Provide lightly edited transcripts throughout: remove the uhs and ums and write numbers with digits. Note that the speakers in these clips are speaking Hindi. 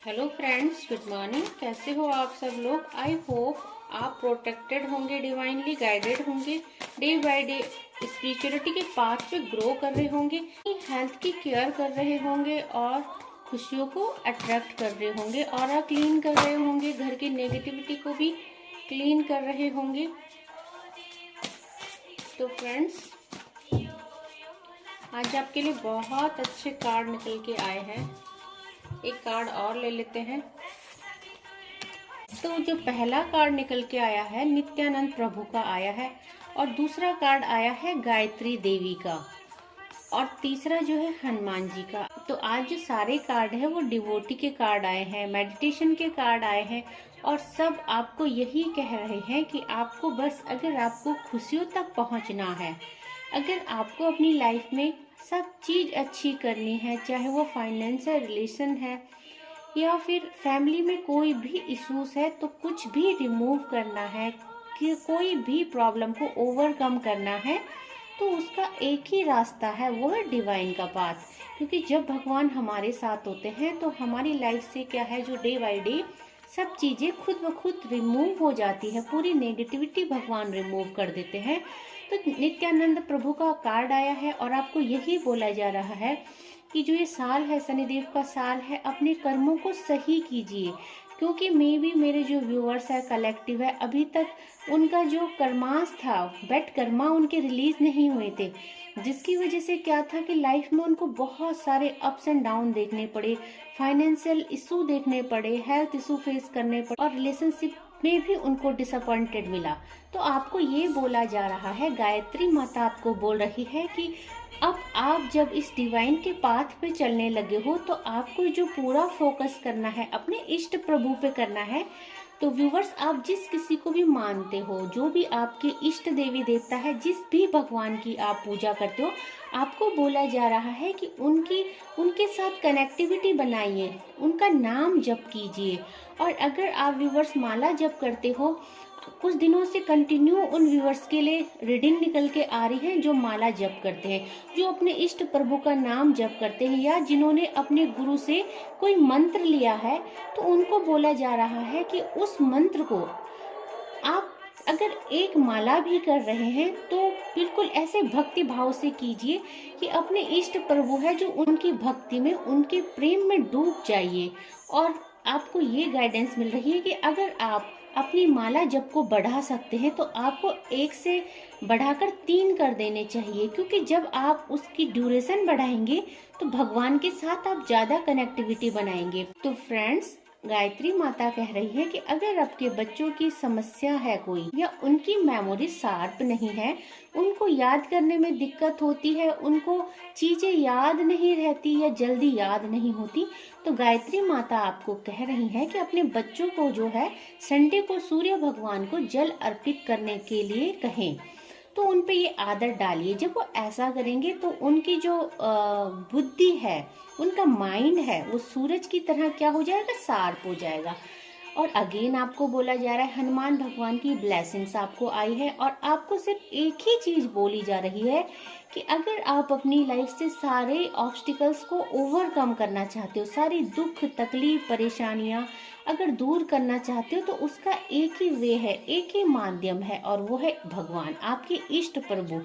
Hello friends, good morning. कैसे हो आप सब लोग? आई होप आप प्रोटेक्टेड होंगे, डिवाइनली गाइडेड होंगे, डे बाय डे स्पिरिचुअलिटी के पाथ पे ग्रो कर रहे होंगे, हेल्थ की केयर कर रहे होंगे और खुशियों को अट्रैक्ट कर रहे होंगे, और क्लीन कर रहे होंगे, घर की नेगेटिविटी को भी क्लीन कर रहे होंगे। तो फ्रेंड्स, आज आपके लिए बहुत अच्छे कार्ड निकल के आए हैं। एक कार्ड और ले लेते हैं। तो जो पहला कार्ड निकल के आया है नित्यानंद प्रभु का आया है, और दूसरा कार्ड आया है गायत्री देवी का, और तीसरा जो है हनुमान जी का। तो आज जो सारे कार्ड है वो डिवोटी के कार्ड आए हैं, मेडिटेशन के कार्ड आए हैं, और सब आपको यही कह रहे हैं कि आपको बस, अगर आपको खुशियों तक पहुंचना है, अगर आपको अपनी लाइफ में सब चीज अच्छी करनी है, चाहे वो फाइनेंशियल रिलेशन है या फिर फैमिली में कोई भी इश्यूज है, तो कुछ भी रिमूव करना है, कि कोई भी प्रॉब्लम को ओवरकम करना है, तो उसका एक ही रास्ता है, वो है डिवाइन का पाथ। क्योंकि जब भगवान हमारे साथ होते हैं तो हमारी लाइफ से क्या है, जो डे बाय डे सब चीजें खुद ब खुद रिमूव हो जाती है, पूरी नेगेटिविटी भगवान रिमूव कर देते हैं। तो नित्यानंद प्रभु का कार्ड आया है और आपको यही बोला जा रहा है कि जो ये साल है, शनिदेव का साल है, अपने कर्मों को सही कीजिए। क्योंकि मेरे जो व्यूअर्स है, कलेक्टिव है, अभी तक उनका जो कर्मास था, बैड कर्मा उनके रिलीज नहीं हुए थे, जिसकी वजह से क्या था कि लाइफ में उनको बहुत सारे अप्स एंड डाउन देखने पड़े, फाइनेंशियल इशू देखने पड़े, हेल्थ इशू फेस करने पड़े, और रिलेशनशिप में भी उनको डिसअपॉइंटेड मिला। तो आपको ये बोला जा रहा है, गायत्री माता आपको बोल रही है कि अब आप जब इस डिवाइन के पाथ पे चलने लगे हो, तो आपको जो पूरा फोकस करना है अपने इष्ट प्रभु पे करना है। तो व्यूवर्स, आप जिस किसी को भी मानते हो, जो भी आपके इष्ट देवी देवता है, जिस भी भगवान की आप पूजा करते हो, आपको बोला जा रहा है कि उनके साथ कनेक्टिविटी बनाइए, उनका नाम जप कीजिए। और अगर आप व्यूवर्स माला जप करते हो, कुछ दिनों से कंटिन्यू उन व्यूअर्स के लिए रीडिंग निकल के आ रही है जो माला जप करते हैं, जो अपने इष्ट प्रभु का नाम जप करते हैं, या जिन्होंने अपने गुरु से कोई मंत्र लिया है, तो उनको बोला जा रहा है कि उस मंत्र को आप अगर एक माला भी कर रहे हैं तो बिल्कुल ऐसे भक्ति भाव से कीजिए कि अपने इष्ट प्रभु है जो उनकी भक्ति में, उनके प्रेम में डूब जाइए। और आपको ये गाइडेंस मिल रही है कि अगर आप अपनी माला जप को बढ़ा सकते हैं तो आपको 1 से बढ़ाकर 3 कर देने चाहिए, क्योंकि जब आप उसकी ड्यूरेशन बढ़ाएंगे तो भगवान के साथ आप ज्यादा कनेक्टिविटी बनाएंगे। तो फ्रेंड्स, गायत्री माता कह रही है कि अगर आपके बच्चों की समस्या है कोई, या उनकी मेमोरी शार्प नहीं है, उनको याद करने में दिक्कत होती है, उनको चीजें याद नहीं रहती या जल्दी याद नहीं होती, तो गायत्री माता आपको कह रही है कि अपने बच्चों को जो है संडे को सूर्य भगवान को जल अर्पित करने के लिए कहें। तो उन पे ये आदत डालिए। जब वो ऐसा करेंगे तो उनकी जो बुद्धि है, उनका माइंड है, वो सूरज की तरह क्या हो जाएगा, शार्प हो जाएगा। और अगेन आपको बोला जा रहा है, हनुमान भगवान की ब्लेसिंग्स आपको आई है, और आपको सिर्फ एक ही चीज बोली जा रही है कि अगर आप अपनी लाइफ से सारे ऑब्स्टिकल्स को ओवरकम करना चाहते हो, सारी दुख तकलीफ परेशानियां अगर दूर करना चाहते हो, तो उसका एक ही वे है, एक ही माध्यम है, और वो है भगवान, आपके इष्ट प्रभु।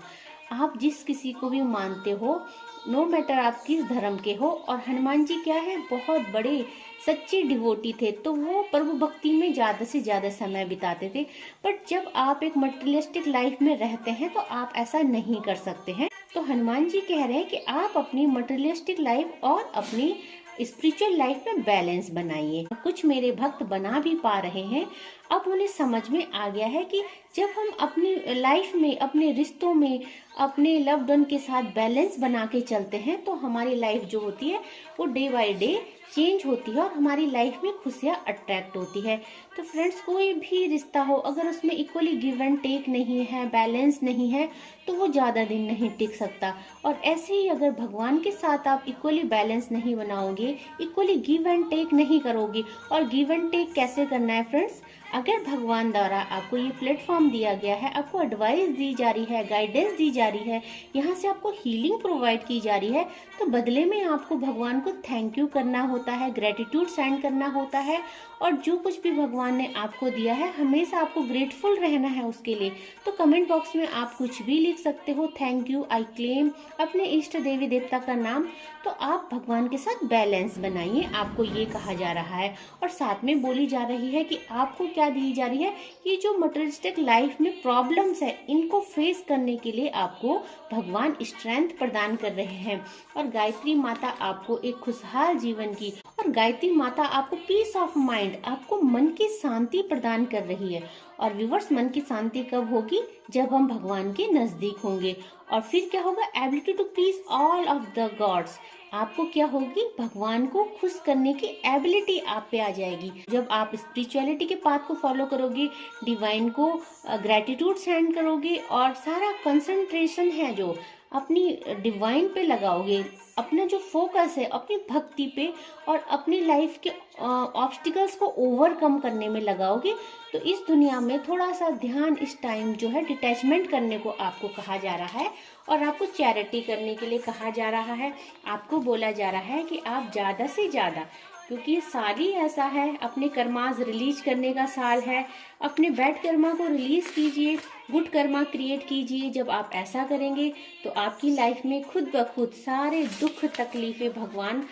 आप जिस किसी को भी मानते हो, नो मैटर आप किस धर्म के हो। और हनुमान जी क्या है, बहुत बड़े सच्चे डिवोटी थे, तो वो प्रभु भक्ति में ज्यादा से ज्यादा समय बिताते थे। बट जब आप एक मटेरियलिस्टिक लाइफ में रहते हैं तो आप ऐसा नहीं कर सकते हैं। तो हनुमान जी कह रहे हैं कि आप अपनी मटेरियलिस्टिक लाइफ और अपनी स्पिरिचुअल लाइफ में बैलेंस बनाइए। कुछ मेरे भक्त बना भी पा रहे हैं। अब उन्हें समझ में आ गया है कि जब हम अपनी लाइफ में, अपने रिश्तों में, अपने लव्ड वन के साथ बैलेंस बना के चलते हैं, तो हमारी लाइफ जो होती है वो डे बाय डे चेंज होती है, और हमारी लाइफ में खुशियां अट्रैक्ट होती है। तो फ्रेंड्स, कोई भी रिश्ता हो, अगर उसमें इक्वली गिव एंड टेक नहीं है, बैलेंस नहीं है, तो वो ज्यादा दिन नहीं टिक सकता। और ऐसे ही अगर भगवान के साथ आप इक्वली बैलेंस नहीं बनाओगे, इक्वली गिव एंड टेक नहीं करोगे। और गिव एंड टेक कैसे करना है फ्रेंड्स, अगर भगवान द्वारा आपको ये प्लेटफॉर्म दिया गया है, आपको एडवाइस दी जा रही है, गाइडेंस दी जा रही है, यहाँ से आपको हीलिंग प्रोवाइड की जा रही है, तो बदले में आपको भगवान को थैंक यू करना होता है, ग्रेटिट्यूड सेंड करना होता है। और जो कुछ भी भगवान ने आपको दिया है हमेशा आपको ग्रेटफुल रहना है उसके लिए। तो कमेंट बॉक्स में आप कुछ भी लिख सकते हो, थैंक यू, आई क्लेम, अपने इष्ट देवी देवता का नाम। तो आप भगवान के साथ बैलेंस बनाइए, आपको ये कहा जा रहा है। और साथ में बोली जा रही है कि आपको क्या दी जा रही है, कि जो मटेरियलिस्टिक लाइफ में प्रॉब्लम्स है इनको फेस करने के लिए आपको भगवान स्ट्रेंथ प्रदान कर रहे हैं। और गायत्री माता आपको एक खुशहाल जीवन की, और गायत्री माता आपको पीस ऑफ माइंड, आपको मन की शांति प्रदान कर रही है। और व्यूअर्स, मन की शांति कब होगी, जब हम भगवान के नजदीक होंगे। और फिर क्या होगा, ability to please all of the gods, आपको क्या होगी, भगवान को खुश करने की एबिलिटी आप पे आ जाएगी। जब आप स्पिरिचुअलिटी के पाथ को फॉलो करोगे, डिवाइन को ग्रेटिट्यूड सेंड करोगे, और सारा कंसंट्रेशन है जो अपनी डिवाइन पे लगाओगे, अपना जो फोकस है अपनी भक्ति पे और अपनी लाइफ के ऑब्स्टिकल्स को ओवरकम करने में लगाओगे, तो इस दुनिया में थोड़ा सा ध्यान इस टाइम जो है डिटैचमेंट करने को आपको कहा जा रहा है। और आपको चैरिटी करने के लिए कहा जा रहा है। आपको बोला जा रहा है कि आप ज़्यादा से ज़्यादा, क्योंकि ये साल ही ऐसा है, अपने कर्मास रिलीज करने का साल है, अपने बैड कर्मा को रिलीज कीजिए, गुड कर्मा क्रिएट कीजिए। जब आप ऐसा करेंगे तो आपकी लाइफ में खुद ब खुद सारे दुख तकलीफें भगवान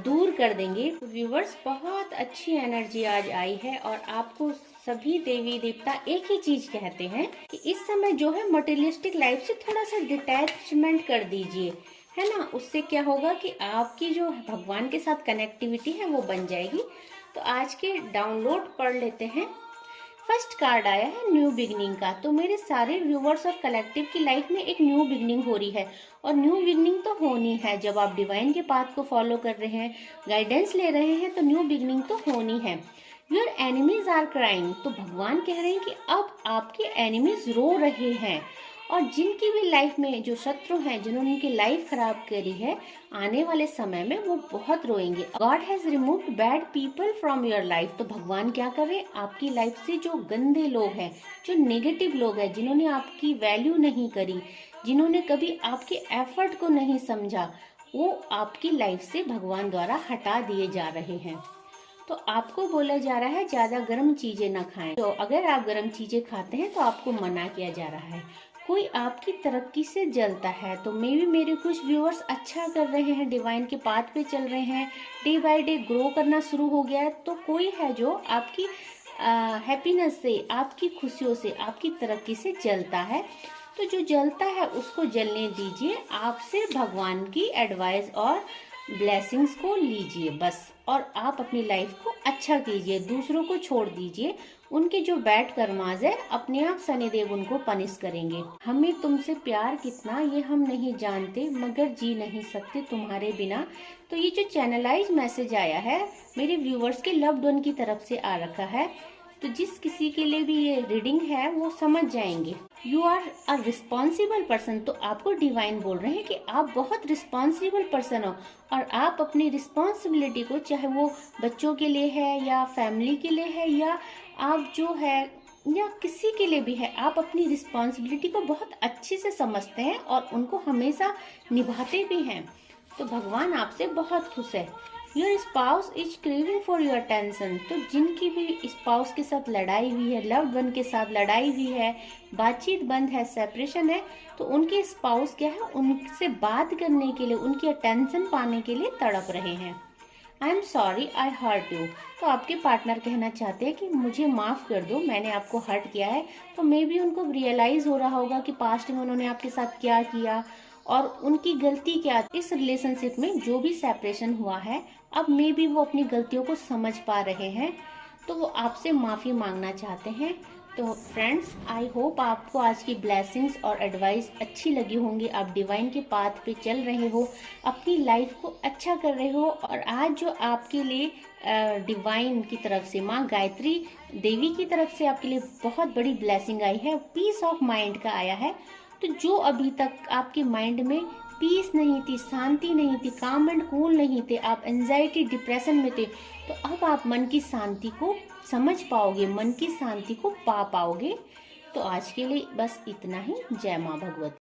दूर कर देंगे। व्यूवर्स, बहुत अच्छी एनर्जी आज आई है, और आपको सभी देवी देवता एक ही चीज कहते हैं कि इस समय जो है मटेरियलिस्टिक लाइफ से थोड़ा सा डिटैचमेंट कर दीजिए, है ना। उससे क्या होगा कि आपकी जो भगवान के साथ कनेक्टिविटी है वो बन जाएगी। तो आज के डाउनलोड पढ़ लेते हैं। फर्स्ट कार्ड आया है न्यू बिगनिंग का। तो मेरे सारे व्यूवर्स और कलेक्टिव की लाइफ में एक न्यू बिगनिंग हो रही है, और न्यू बिगनिंग तो होनी है। जब आप डिवाइन के पाथ को फॉलो कर रहे हैं, गाइडेंस ले रहे हैं, तो न्यू बिगनिंग तो होनी है। योर एनिमीज आर क्राइंग, तो भगवान कह रहे हैं कि अब आपके एनिमीज रो रहे हैं, और जिनकी भी लाइफ में जो शत्रु हैं, जिन्होंने उनकी लाइफ खराब करी है, आने वाले समय में वो बहुत रोएंगे। God has removed bad people from your life, तो भगवान क्या कर रहे हैं, आपकी लाइफ से जो गंदे लोग हैं, जो नेगेटिव लोग हैं, जिन्होंने आपकी वैल्यू नहीं करी, जिन्होंने कभी आपके एफर्ट को नहीं समझा, वो आपकी लाइफ से भगवान द्वारा हटा दिए जा रहे हैं। तो आपको बोला जा रहा है ज्यादा गर्म चीजें ना खाएं। तो अगर आप गर्म चीजें खाते हैं तो आपको मना किया जा रहा है। कोई आपकी तरक्की से जलता है, तो मे भी मेरे कुछ व्यूअर्स अच्छा कर रहे हैं, डिवाइन के पाथ पे चल रहे हैं, डे बाय डे ग्रो करना शुरू हो गया है। तो कोई है जो आपकी हैप्पीनेस से, आपकी खुशियों से, आपकी तरक्की से जलता है। तो जो जलता है उसको जलने दीजिए। आप सिर्फ भगवान की एडवाइस और ब्लेसिंग्स को लीजिए बस, और आप अपनी लाइफ को अच्छा कीजिए, दूसरों को छोड़ दीजिए। उनके जो बैड कर्माज है, अपने आप शनिदेव उनको पनिश करेंगे। हमें तुमसे प्यार कितना ये हम नहीं जानते, मगर जी नहीं सकते तुम्हारे बिना। तो ये जो चैनलाइज मैसेज आया है मेरे व्यूवर्स के लव्ड वन की तरफ से आ रखा है। तो जिस किसी के लिए भी ये रीडिंग है वो समझ जाएंगे। You are a responsible person, तो आपको डिवाइन बोल रहे हैं कि आप बहुत रिस्पॉन्सिबल पर्सन हो, और आप अपनी रिस्पॉन्सिबिलिटी को, चाहे वो बच्चों के लिए है या फैमिली के लिए है या आप जो है या किसी के लिए भी है, आप अपनी रिस्पॉन्सिबिलिटी को बहुत अच्छे से समझते हैं और उनको हमेशा निभाते भी हैं। तो भगवान आपसे बहुत खुश है। Your spouse is craving for your attention, तो जिनकी भी स्पाउस के साथ लड़ाई हुई है, लव्ड वन के साथ लड़ाई हुई है, बातचीत बंद है, सेपरेशन है, तो उनके स्पाउस क्या है, उनसे बात करने के लिए, उनकी अटेंशन पाने के लिए तड़प रहे हैं। I am sorry I hurt you, तो आपके पार्टनर कहना चाहते हैं कि मुझे माफ़ कर दो, मैंने आपको हर्ट किया है। तो मे बी उनको रियलाइज़ हो रहा होगा कि पास्ट में उन्होंने आपके साथ क्या किया और उनकी गलती क्या। इस रिलेशनशिप में जो भी सेपरेशन हुआ है, अब मे बी वो अपनी गलतियों को समझ पा रहे हैं, तो वो आपसे माफ़ी मांगना चाहते हैं। तो फ्रेंड्स, आई होप आपको आज की ब्लेसिंग्स और एडवाइस अच्छी लगी होंगी। आप डिवाइन के पाथ पे चल रहे हो, अपनी लाइफ को अच्छा कर रहे हो, और आज जो आपके लिए डिवाइन की तरफ से, माँ गायत्री देवी की तरफ से आपके लिए बहुत बड़ी ब्लेसिंग आई है, पीस ऑफ माइंड का आया है। तो जो अभी तक आपके माइंड में पीस नहीं थी, शांति नहीं थी, काम एंड कूल नहीं थे, आप एंजाइटी डिप्रेशन में थे, तो अब आप मन की शांति को समझ पाओगे, मन की शांति को पा पाओगे। तो आज के लिए बस इतना ही। जय माँ भगवती।